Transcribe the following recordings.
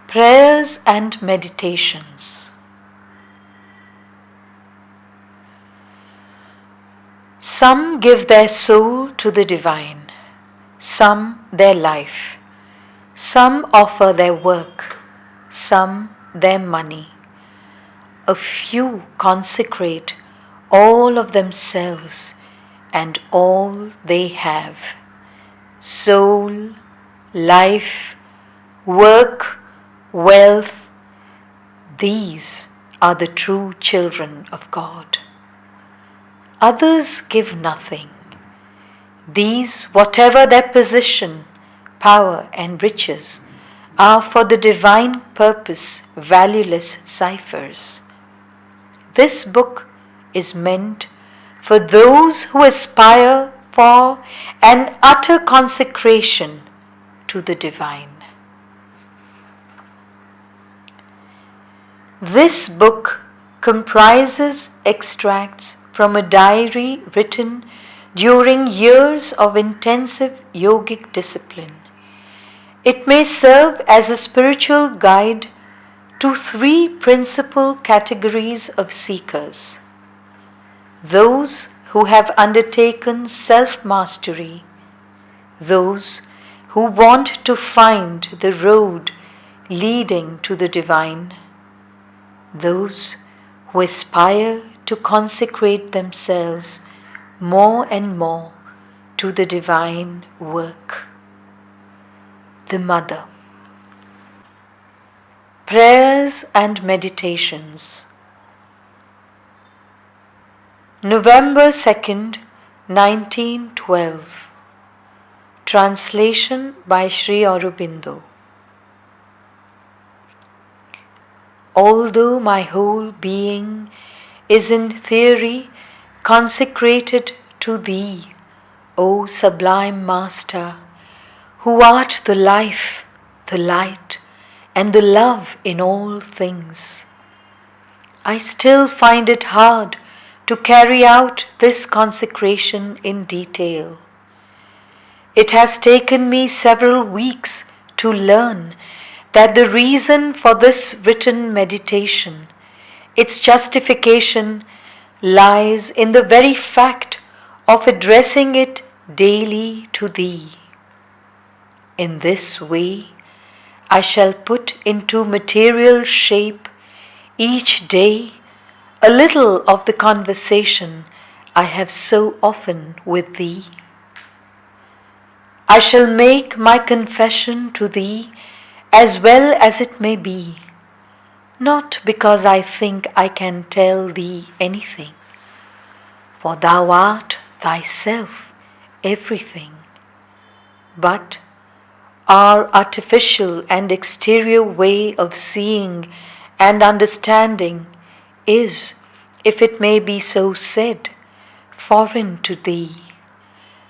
Prayers and Meditations. Some give their soul to the divine, some their life, some offer their work, some their money. A few consecrate all of themselves and all they have, soul, life, work, wealth. These are the true children of God. Others give nothing. These, whatever their position, power and riches, are for the divine purpose valueless ciphers. This book is meant for those who aspire for an utter consecration to the divine. This book comprises extracts from a diary written during years of intensive yogic discipline. It may serve as a spiritual guide to three principal categories of seekers: those who have undertaken self-mastery, those who want to find the road leading to the divine, those who aspire to consecrate themselves more and more to the divine work. The Mother. Prayers and Meditations. November 2nd, 1912. Translation by Sri Aurobindo. Although my whole being is in theory consecrated to Thee, O Sublime Master, who art the life, the light, and the love in all things, I still find it hard to carry out this consecration in detail. It has taken me several weeks to learn that the reason for this written meditation, its justification, lies in the very fact of addressing it daily to Thee. In this way, I shall put into material shape each day a little of the conversation I have so often with Thee. I shall make my confession to Thee as well as it may be, not because I think I can tell Thee anything, for Thou art Thyself everything, but our artificial and exterior way of seeing and understanding is, if it may be so said, foreign to Thee,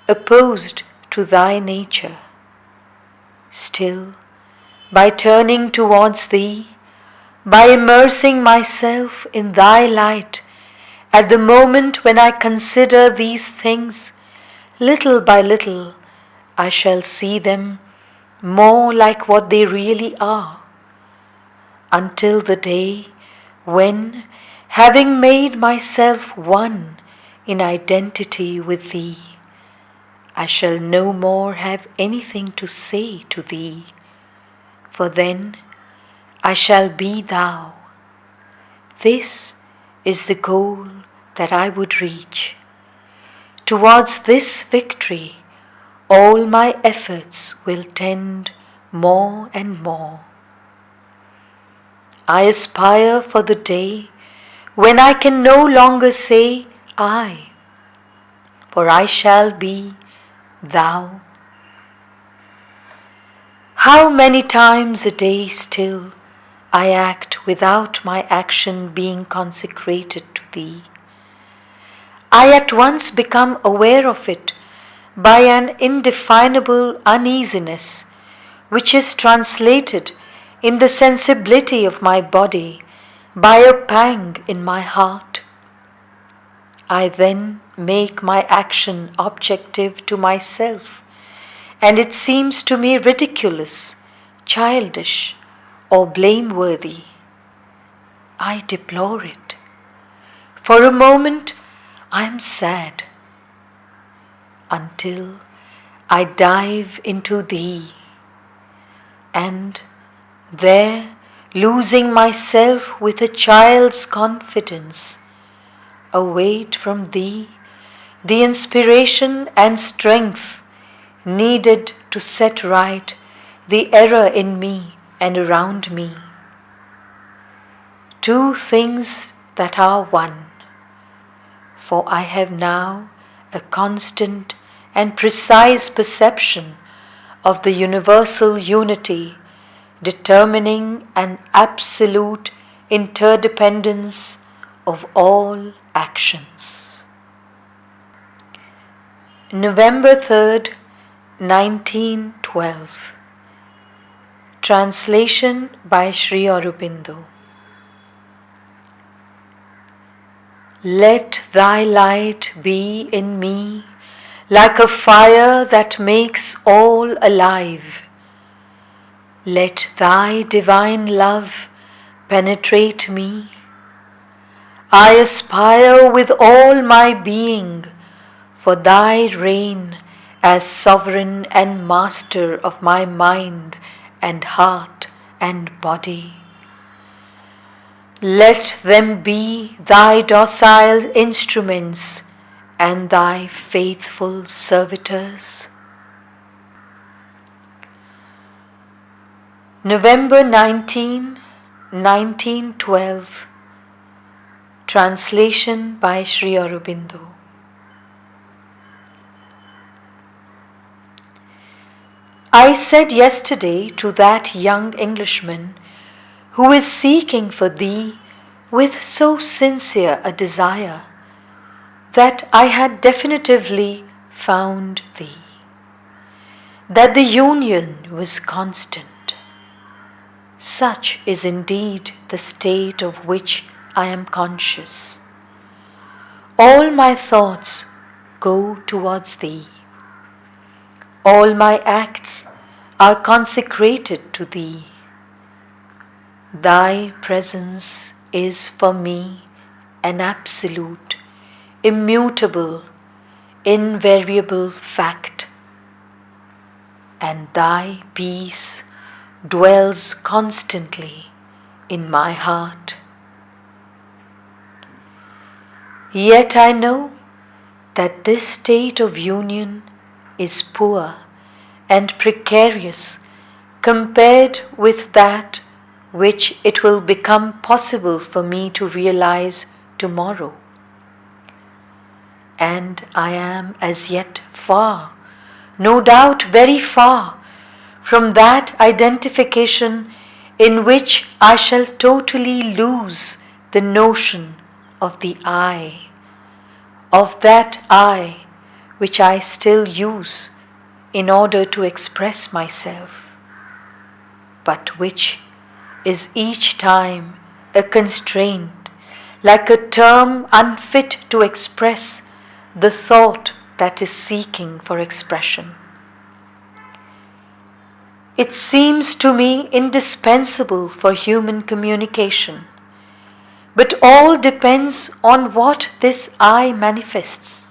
opposed to Thy nature. Still, by turning towards Thee, by immersing myself in Thy light, at the moment when I consider these things, little by little I shall see them more like what they really are, until the day when, having made myself one in identity with Thee, I shall no more have anything to say to Thee, for then I shall be Thou. This is the goal that I would reach. Towards this victory, all my efforts will tend more and more. I aspire for the day when I can no longer say I, for I shall be thou. How many times a day still I act without my action being consecrated to thee. I at once become aware of it by an indefinable uneasiness, which is translated in the sensibility of my body by a pang in my heart. I then make my action objective to myself, and it seems to me ridiculous, childish, or blameworthy. I deplore it. For a moment I am sad, until I dive into thee, and there, losing myself with a child's confidence, await from thee the inspiration and strength needed to set right the error in me and around me. Two things that are one, for I have now a constant and precise perception of the universal unity determining an absolute interdependence of all actions. November 3rd, 1912. Translation by Sri Aurobindo. Let thy light be in me like a fire that makes all alive. Let thy divine love penetrate me. I aspire with all my being for thy reign as sovereign and master of my mind and heart and body. Let them be thy docile instruments and thy faithful servitors. November 19, 1912. Translation by Sri Aurobindo. I said yesterday to that young Englishman who is seeking for thee with so sincere a desire that I had definitively found thee, that the union was constant. Such is indeed the state of which I am conscious. All my thoughts go towards thee. All my acts are consecrated to thee. Thy presence is for me an absolute, immutable, invariable fact, and thy peace dwells constantly in my heart. Yet I know that this state of union is poor and precarious compared with that which it will become possible for me to realize tomorrow. And I am as yet far, no doubt very far, from that identification in which I shall totally lose the notion of the I, of that I which I still use in order to express myself, but which is each time a constraint, like a term unfit to express the thought that is seeking for expression. It seems to me indispensable for human communication, but all depends on what this I manifests,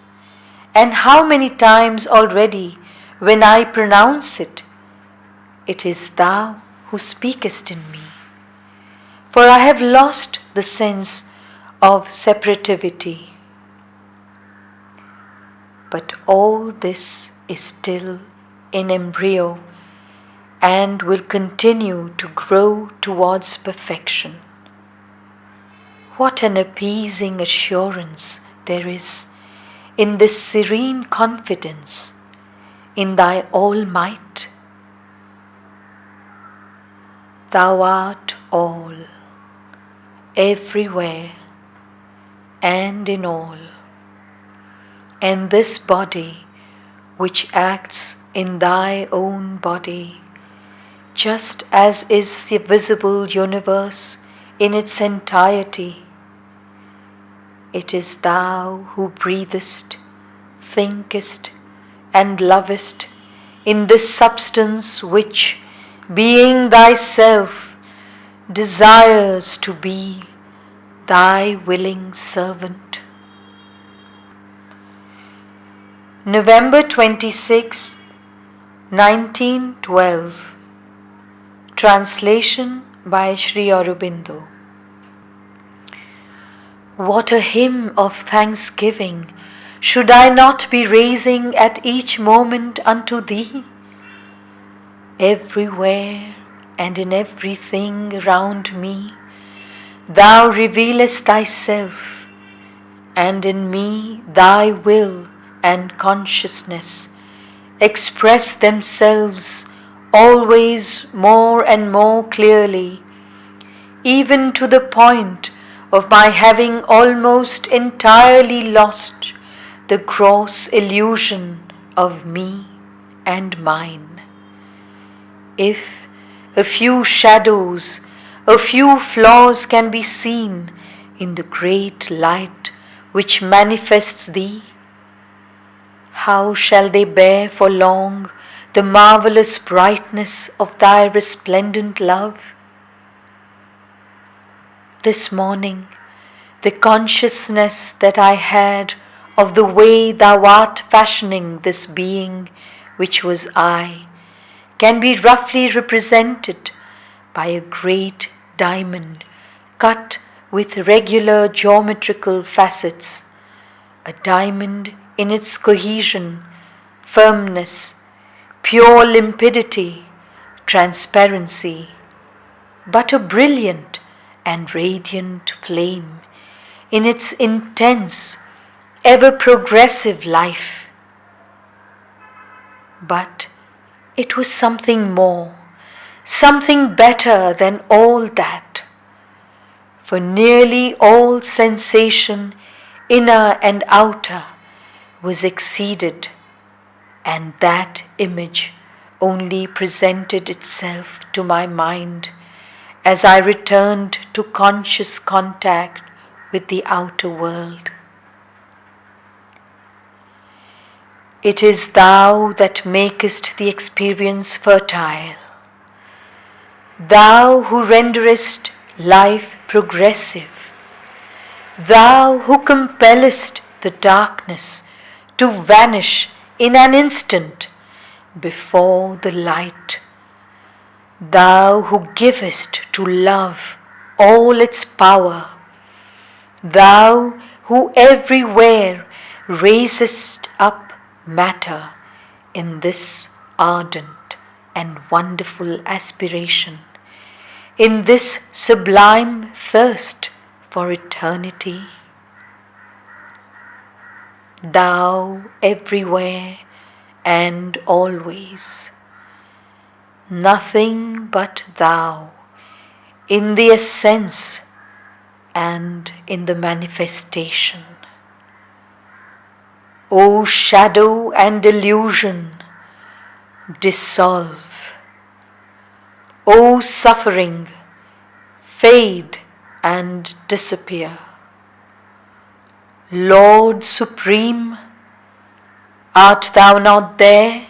and how many times already when I pronounce it, it is thou who speakest in me. For I have lost the sense of separativity. but all this is still in embryo and will continue to grow towards perfection. What an appeasing assurance there is in this serene confidence in thy all-might. Thou art all, everywhere and in all, and this body which acts in thy own body, just as is the visible universe in its entirety. It is thou who breathest, thinkest, and lovest in this substance which, being thyself, desires to be thy willing servant. November 26, 1912. Translation by Sri Aurobindo. What a hymn of thanksgiving should I not be raising at each moment unto Thee? Everywhere and in everything around me, Thou revealest Thyself, and in me Thy will and consciousness express themselves always more and more clearly, even to the point of my having almost entirely lost the gross illusion of me and mine. If a few shadows, a few flaws can be seen in the great light which manifests Thee, how shall they bear for long the marvelous brightness of Thy resplendent love? This morning, the consciousness that I had of the way Thou art fashioning this being which was I can be roughly represented by a great diamond cut with regular geometrical facets, a diamond in its cohesion, firmness, pure limpidity, transparency, but a brilliant and radiant flame in its intense, ever-progressive life. But it was something more, something better than all that. For nearly all sensation, inner and outer, was exceeded, and that image only presented itself to my mind as I returned to conscious contact with the outer world. It is Thou that makest the experience fertile, Thou who renderest life progressive, Thou who compellest the darkness to vanish in an instant before the light, Thou who givest to love all its power, Thou who everywhere raisest up matter in this ardent and wonderful aspiration, in this sublime thirst for eternity. Thou everywhere and always, nothing but Thou in the essence and in the manifestation. O shadow and illusion, dissolve. O suffering, fade and disappear. Lord Supreme, art Thou not there?